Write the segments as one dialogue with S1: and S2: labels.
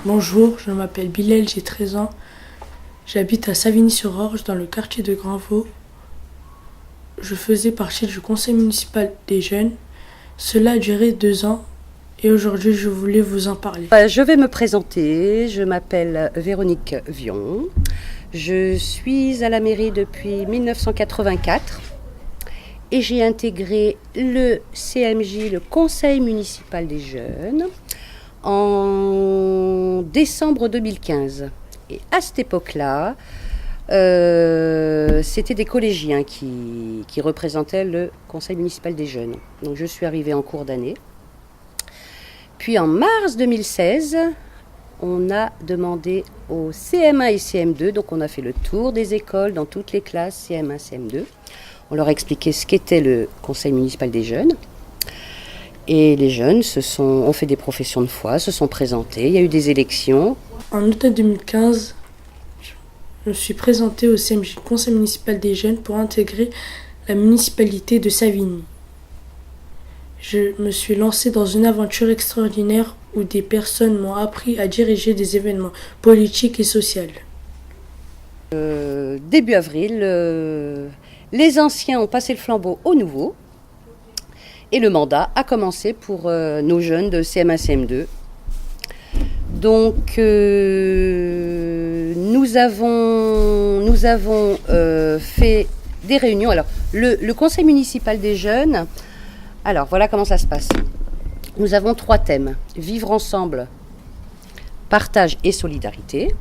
S1: Bonjour, je m'appelle Bilal, j'ai 13 ans. J'habite à Savigny-sur-Orge, dans le quartier de Grandvaux. Je faisais partie du conseil municipal des jeunes. Cela a duré 2 ans et aujourd'hui je voulais vous en parler.
S2: Je vais me présenter, je m'appelle Véronique Vion. Je suis à la mairie depuis 1984 et j'ai intégré le CMJ, le conseil municipal des jeunes, en décembre 2015. Et à cette époque-là, c'était des collégiens qui représentaient le conseil municipal des jeunes. Donc je suis arrivée en cours d'année. Puis en mars 2016, on a demandé au CM1 et CM2, donc on a fait le tour des écoles dans toutes les classes CM1, CM2. On leur a expliqué ce qu'était le conseil municipal des jeunes. Et les jeunes ont fait des professions de foi, se sont présentés, il y a eu des élections.
S1: En automne 2015, je me suis présentée au CMJ, conseil municipal des jeunes, pour intégrer la municipalité de Savigny. Je me suis lancée dans une aventure extraordinaire où des personnes m'ont appris à diriger des événements politiques et sociaux.
S2: Début avril, les anciens ont passé le flambeau aux nouveaux et le mandat a commencé pour nos jeunes de CM1, CM2. Donc nous avons fait des réunions. Alors le conseil municipal des jeunes, alors voilà comment ça se passe. Nous avons 3 thèmes: vivre ensemble, partage et solidarité,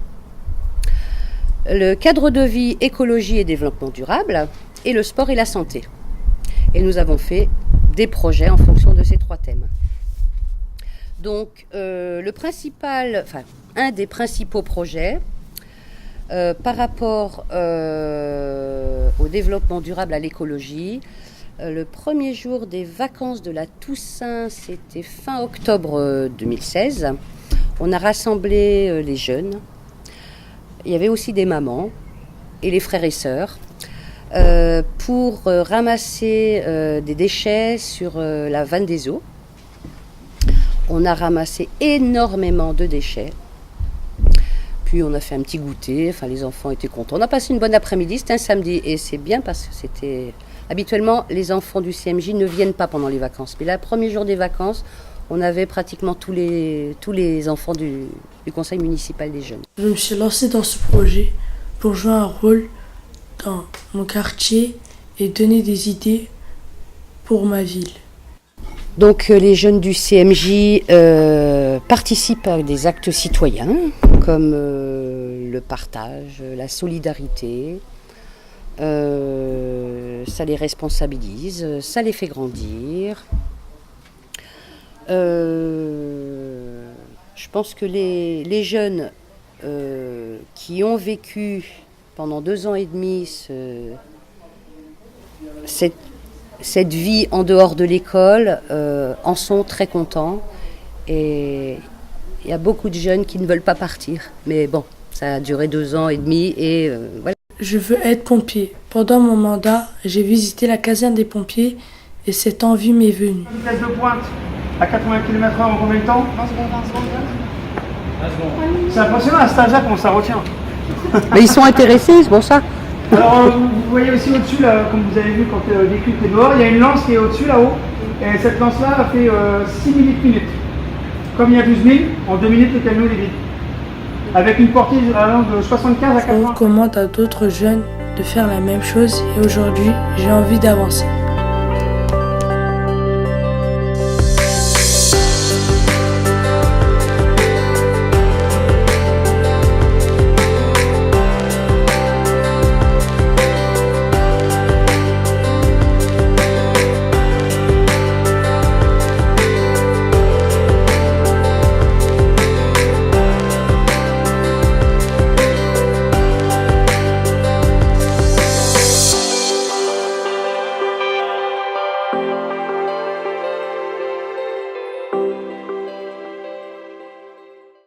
S2: le cadre de vie, écologie et développement durable, et le sport et la santé. Et nous avons fait des projets en fonction de ces 3 thèmes. Donc un des principaux projets par rapport au développement durable, à l'écologie, le premier jour des vacances de la Toussaint, c'était fin octobre 2016. On a rassemblé les jeunes. Il y avait aussi des mamans et les frères et sœurs pour ramasser des déchets sur la vanne des eaux. On a ramassé énormément de déchets. Puis on a fait un petit goûter, les enfants étaient contents. On a passé une bonne après-midi, c'était un samedi et c'est bien parce que c'était... Habituellement, les enfants du CMJ ne viennent pas pendant les vacances. Mais là, le premier jour des vacances, on avait pratiquement tous les enfants du conseil municipal des jeunes.
S1: Je me suis lancée dans ce projet pour jouer un rôle dans mon quartier et donner des idées pour ma ville.
S2: Donc les jeunes du CMJ participent à des actes citoyens comme le partage, la solidarité. Ça les responsabilise, ça les fait grandir. Je pense que les jeunes qui ont vécu pendant 2 ans et demi cette vie en dehors de l'école en sont très contents. Et il y a beaucoup de jeunes qui ne veulent pas partir. Mais bon, ça a duré 2 ans et demi et voilà.
S1: Je veux être pompier. Pendant mon mandat, j'ai visité la caserne des pompiers et cette envie m'est venue.
S3: Vitesse de pointe à 80 km/h en combien de temps?
S4: 20 secondes.
S3: C'est impressionnant à cet âge-là comment ça retient.
S2: Mais ils sont intéressés, c'est pour ça.
S3: Alors vous voyez aussi au-dessus, là, comme vous avez vu quand l'équipe est dehors, il y a une lance qui est au-dessus là-haut. Et cette lance-là a fait 6 minutes. Comme il y a 12 000, en 2 minutes le camion est vide. Avec une portée de 75 à 80.
S1: Je recommande à d'autres jeunes de faire la même chose et aujourd'hui, j'ai envie d'avancer.